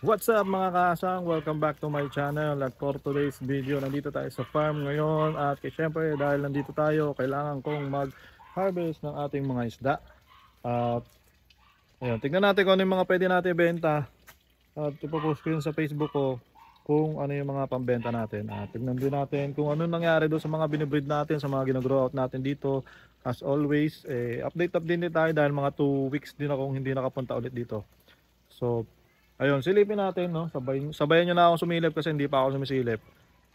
What's up mga kaasang? Welcome back to my channel. At for today's video, nandito tayo sa farm ngayon. At syempre dahil nandito tayo, kailangan kong mag-harvest ng ating mga isda. At ayun, tignan natin kung ano yung mga pwede natin benta. At ipopost ko yun sa Facebook ko kung ano yung mga pambenta natin. At tignan din natin kung ano nangyari doon sa mga binibreed natin, sa mga ginagrow out natin dito. As always, update din tayo dahil mga 2 weeks din akong hindi nakapunta ulit dito. So, ayun, silipin natin, no? Sabayan nyo na akong sumilip kasi hindi pa ako sumisilip.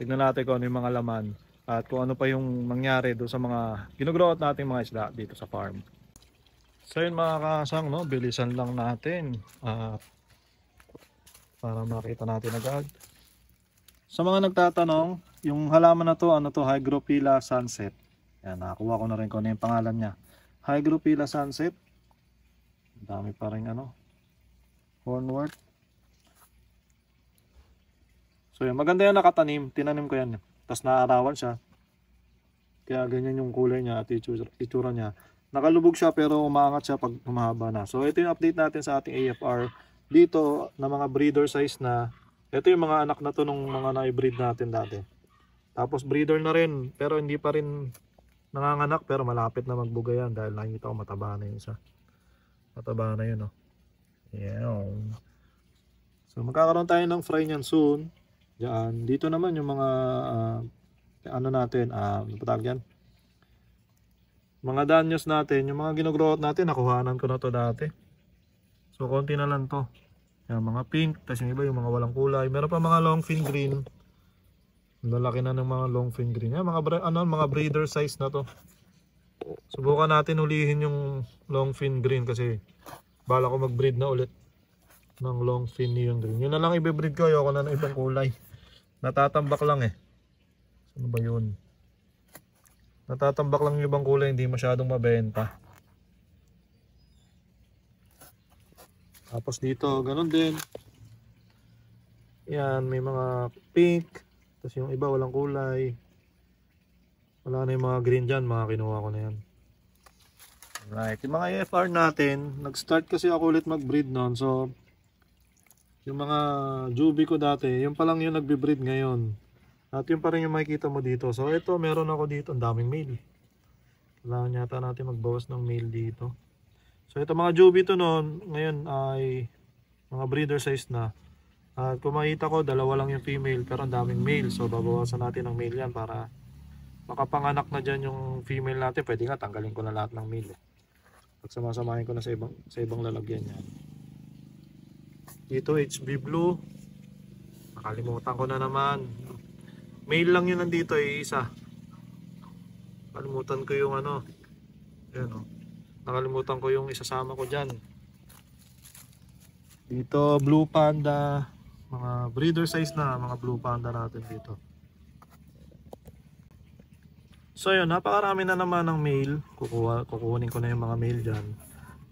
Tignan natin kung ano yung mga laman at kung ano pa yung nangyari doon sa mga ginugrow out nating mga isda dito sa farm. So yun mga kasang, no? Bilisan lang natin para makita natin agad. Sa mga nagtatanong, yung halaman na to, ano to, Hygrophila sunset. Yan, nakakuha ko na rin kung ano yung pangalan niya. Hygrophila sunset. Dami pa rin ano, hornwort. So yan, maganda yan nakatanim, tinanim ko yan. Tapos naarawan siya. Kaya ganyan yung kulay niya at itsura niya. Nakalubog siya pero umaangat siya pag humahaba na. So ito yung update natin sa ating AFR. Dito na mga breeder size na. Ito yung mga anak na to nung mga na-breed natin dati. Tapos breeder na rin pero hindi pa rin nanganganak pero malapit na magbuga yan dahil nakikita ko mataba na yun isa. Mataba na yun, oh. Yan. So magkakaroon tayo ng fry niyan soon. Diyan. Dito naman yung mga ano natin, ano pa tawag yan? Mga danyos natin, yung mga ginugrow out natin, nakuhanan ko na to dati. So konti na lang to. Yan, mga pink, tapos yung iba yung mga walang kulay. Meron pa mga long fin green. Lalaki na ng mga long fin green. Yan, mga breeder size na to. Subukan natin ulihin yung long fin green kasi bala ko mag-breed na ulit ng long fin yung green. Yun na lang i-breed ko, ayoko na ng ibang kulay. Natatambak lang eh. Ano ba yun? Natatambak lang yung ibang kulay, hindi masyadong mabenta. Tapos dito, ganun din. Yan, may mga pink. Tapos yung iba walang kulay. Wala na yung mga green dyan, mga kinuha ko na yan. Alright, yung mga AFR natin, nag-start kasi ako ulit mag-breed noon. So, yung mga Juby ko dati, yung pa lang yung nagbe-breed ngayon. At yun pa rin yung makikita mo dito. So ito, meron ako dito. Ang daming male. Kailangan yata natin magbawas ng male dito. So ito mga Juby to noon. Ngayon ay mga breeder size na. At kung makita ko, dalawa lang yung female. Pero ang daming male. So babawasan natin ng male yan para makapanganak na dyan yung female natin. Pwede nga tanggalin ko na lahat ng male. Pagsamasamahin ko na sa ibang lalagyan yan. Dito HB Blue. Nakalimutan ko na naman. Male lang yun nandito isa. Nakalimutan ko yung ano. Ayan, oh. Nakalimutan ko yung isasama ko dyan. Dito Blue Panda. Mga breeder size na mga Blue Panda natin dito. So yun, napakarami na naman ng male. Kukunin ko na yung mga male dyan.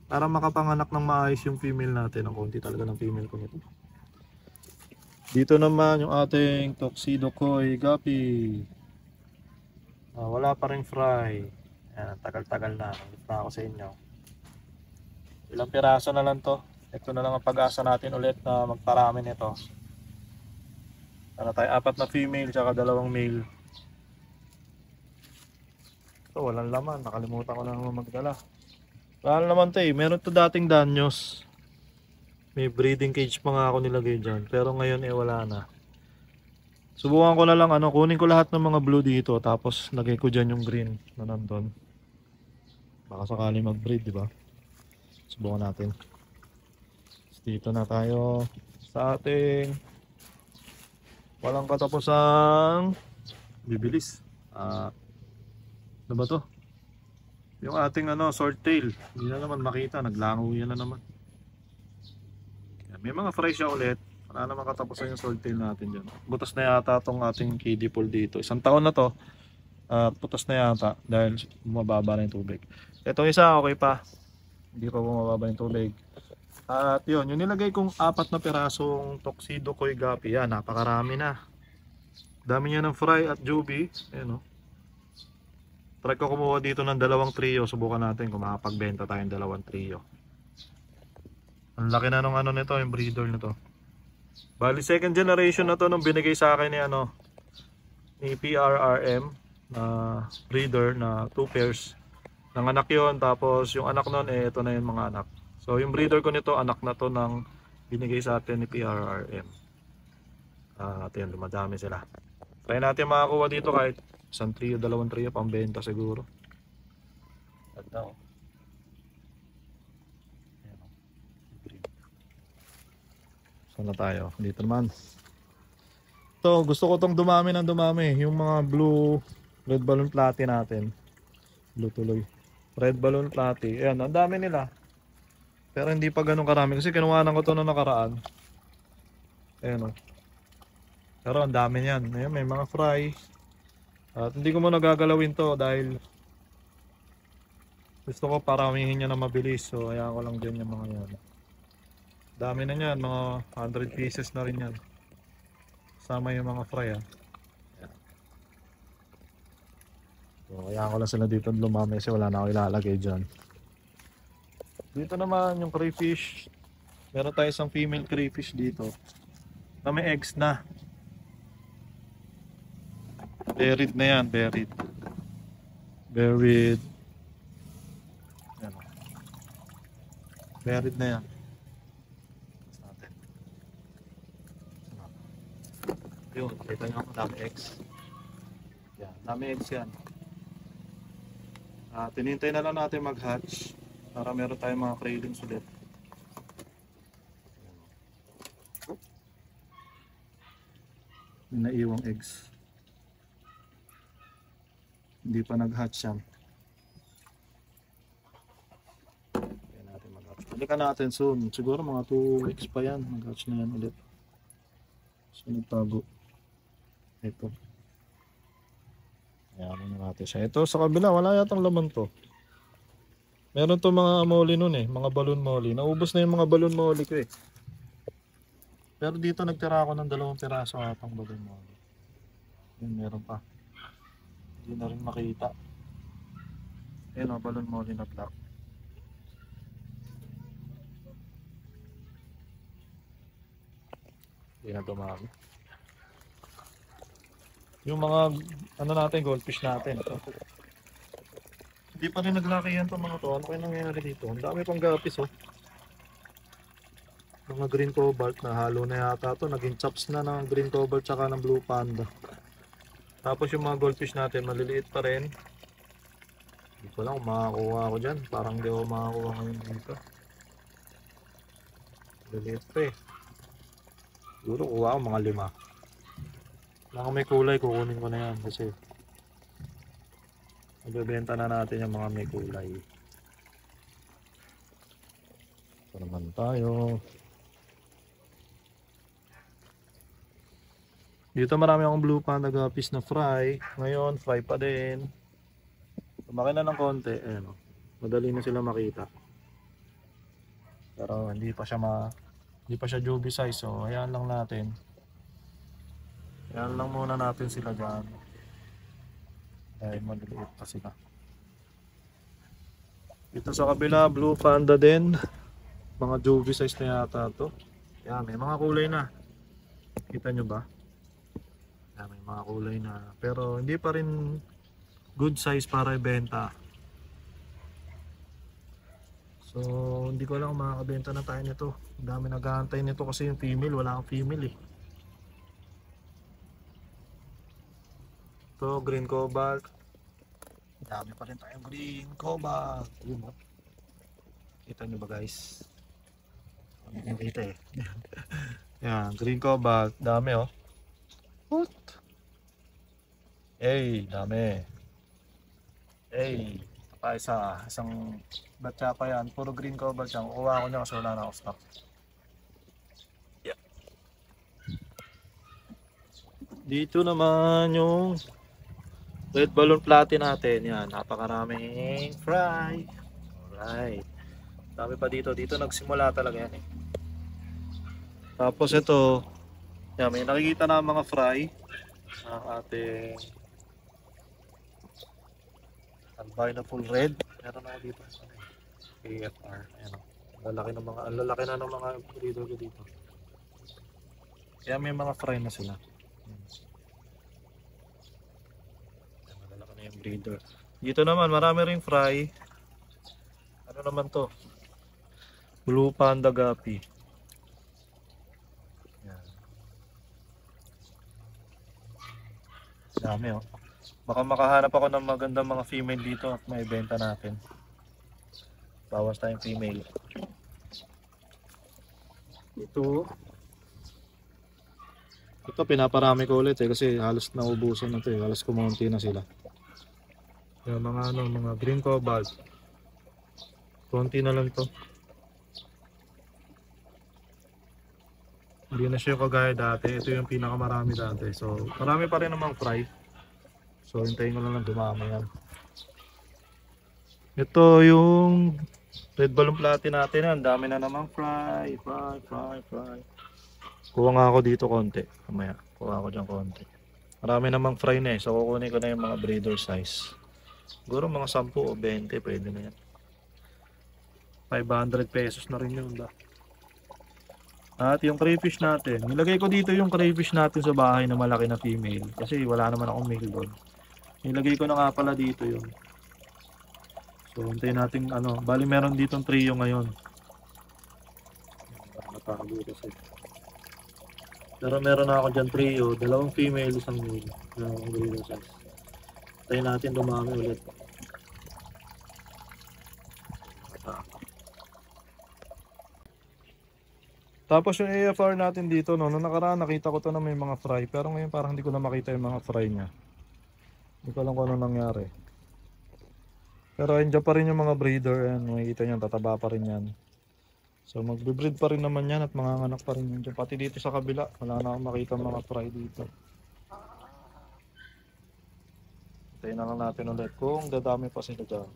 Para makapanganak ng maayos yung female natin. Ang konti talaga ng female ko nito. Dito naman yung ating Tuxedo Koi Guppy. Wala pa rin fry. Ayan, tagal-tagal na. Nandito na ako sa inyo. Ilang piraso na lang to. Ito na lang ang pag-asa natin ulit na magparami nito. Para tayo 4 na female tsaka 2 male. Ito walang laman. Nakalimutan ko na naman magdala. Wala naman to eh. Meron to dating danyos. May breeding cage pa nga ako nilagay dyan. Pero ngayon wala na. Subukan ko na lang kunin ko lahat ng mga blue dito. Tapos lagay ko dyan yung green na nandun. Baka sakali mag-breed, diba? Subukan natin. Dito na tayo sa ating walang katapusang bibilis. Ano ba to? Yung ating swordtail. Hindi na naman makita. Naglango yan na naman. May mga fry siya ulit. Wala naman katapusan yung swordtail natin dyan. Butas na yata itong ating kiddie pool dito. Isang taon na to. Butas na yata dahil bumababa na yung tubig. Itong isa okay pa. Hindi pa bumababa yung tubig. At yun, yung nilagay kong 4 na pirasong Tuxedo Koi Guppy. Yan, napakarami na. Dami niya ng fry at Juby. Ayan o. Try ko kumuha dito ng 2 trio. Subukan natin kung makapagbenta tayong 2 trio. Ang laki na nung nito, yung breeder nito. Bali second generation na to nung binigay sa akin ni ni PRRM na breeder na 2 pairs. Nanganak yon, tapos yung anak nun ito na yung mga anak. So yung breeder ko nito, anak na to ng binigay sa atin ni PRRM. At yun, dumadami sila. Try natin makakuha dito kahit isang trio, dalawang trio, pambenta siguro. Ganda oh. Saan na tayo? Dito naman. Ito, gusto ko tong dumami ng dumami. Yung mga blue, red balloon platy natin. Blue tuloy. Red balloon platy. Ayan, ang dami nila. Pero hindi pa ganun karami. Kasi kinuhanan ko to na nakaraan. Ayan o. Pero ang dami niyan. Ayan, may mga fry. At hindi ko muna gagalawin to dahil gusto ko paramihin niya na mabilis. So, ayan ko lang dyan yung mga yan. Dami na yan. Mga 100 pieces na rin yan. Sama yung mga fry ah. So, kaya ko lang sila dito lumami kasi wala na ako ilalagay dyan. Dito naman yung crayfish. Meron tayo isang female crayfish dito na may eggs na. Buried na yan, buried. Buried. Yan. Buried na yan. Yun, kita nyo ang dami eggs. Yan, dami eggs yan. Tinintay na lang natin mag-hatch para meron tayong mga cravings ulit. Yung naiwang eggs. Hindi pa nag-hatch yan. Kaya natin mag-hatch. Balikan natin soon. Siguro mga 2 weeks pa yan. Mag-hatch na yan ulit. So nagtago. Ito. Ayan na natin siya. Ito sa kabila, wala yatang laman to. Meron to mga molly nun eh, mga balloon molly. Naubos na yung mga balloon molly ko eh. Pero dito nagtira ako ng 2 piraso atang balloon molly. Yun, meron pa. Hindi na rin makita. Ayan o, balloon molly na black. Hindi na dumami. Yung mga natin, goldfish natin. Ito. Hindi pa rin naglaki yan itong mga to. Ano kaya nangyayari dito? Ang dami pang gapis oh. Mga green cobalt na halo na yata to. Naging chops na ng green cobalt tsaka ng blue panda. Tapos yung mga goldfish natin maliliit pa rin. Hindi ko lang kung makakuha ako dyan. Parang di ako makakuha ngayon dito. Maliliit pa eh. Siguro kuha ako mga 5. Kung may kulay, kukunin ko na yan kasi magbebenta na natin yung mga may kulay. Ito naman tayo. Dito marami akong blue panda guppies na fry. Ngayon, fry pa din. Lumaki na ng konti. Ayan, madali na sila makita. Pero hindi pa siya juvie size. So, ayan lang natin. Yan lang muna natin sila dyan. Dahil maliliit pa sila. Dito sa kabila, blue panda din. Mga juvie size na yata to. Yan, may mga kulay na. Kita nyo ba? Yan, may mga kulay na. Pero hindi pa rin good size para ibenta. So, hindi ko lang makakabenta na tayo nito. Ang dami nag-aantay nito kasi yung female, wala kang female eh. Ito, green cobalt. Dami pa rin tayong green cobalt. Yun, oh. Kita nyo ba guys? Hindi nyo kita eh. Yan, green cobalt. Dami oh. What? Hey, dami. Hey, pa isang batcha pa yan. Puro green cobalt yan. Kukuha ko niya kasi wala na ako stock. Yeah. Dito naman yung red balloon platy natin. Yan, napakaraming fry. Alright. Dami pa dito. Dito nagsimula talaga yan eh. Tapos ito, yan, may nakikita na mga fry. Ang ating albino full red. Meron ako dito. AFR. Ayan o. Ang lalaki na ng mga breeder ko dito. Kaya may mga fry na sila. Madala ka na yung breeder. Dito naman marami ring fry. Ano naman to? Blue Panda Guppy. Yan. Dami oh. Baka makahanap ako ng magandang mga female dito at may benta natin. Bawas tayong female. Ito pinaparami ko ulit kasi halos naubusan na to halos kumonti na sila. Yung mga green cobalt. Konti na lang to. Hindi na siya kagaya dati. Ito yung pinakamarami dati. So marami pa rin namang fry. So hintayin ko na lang dumami yan. Ito yung red balloon platin natin. Ang dami na namang fry. Kuha nga ako dito konti. Kamaya, kuha ako dyan konti. Marami namang fry na So kukunin ko na yung mga breeder size. Siguro mga 10 o 20 pwede na yan. 500 pesos na rin yun. At yung crayfish natin. Nilagay ko dito yung crayfish natin sa bahay na malaki na female. Kasi wala naman akong male doon. Nilagay ko na nga pala dito yun. So hintayin natin bali meron ditong trio ngayon. Matago kasi. Pero meron na ako dyan trio, 2 female, 1 male. Yung breeder size. Hintayin natin dumami ulit. Tapos yung AFR natin dito, nung nakaraan nakita ko to na may mga fry. Pero ngayon parang hindi ko na makita yung mga fry niya. Hindi ko alam kung ano nangyari. Pero andyan pa rin yung mga breeder. Ayan, makikita nyo, tataba pa rin yan. So magbe-breed pa rin naman yan at manganganak pa rin yan. Pati dito sa kabila, wala na akong makita mga fry dito. Hintayin na lang natin ulit kung dadami pa sila dyan.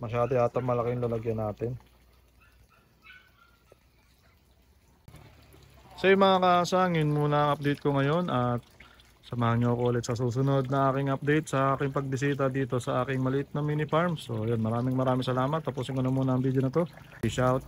Masyado yata malaki yung lalagyan natin. So yung mga kasangin, muna ang update ko ngayon at samahan nyo ako ulit sa susunod na aking update sa aking pagbisita dito sa aking maliit na mini farm. So yun, maraming salamat. Tapusin ko na muna ang video na to. Peace out.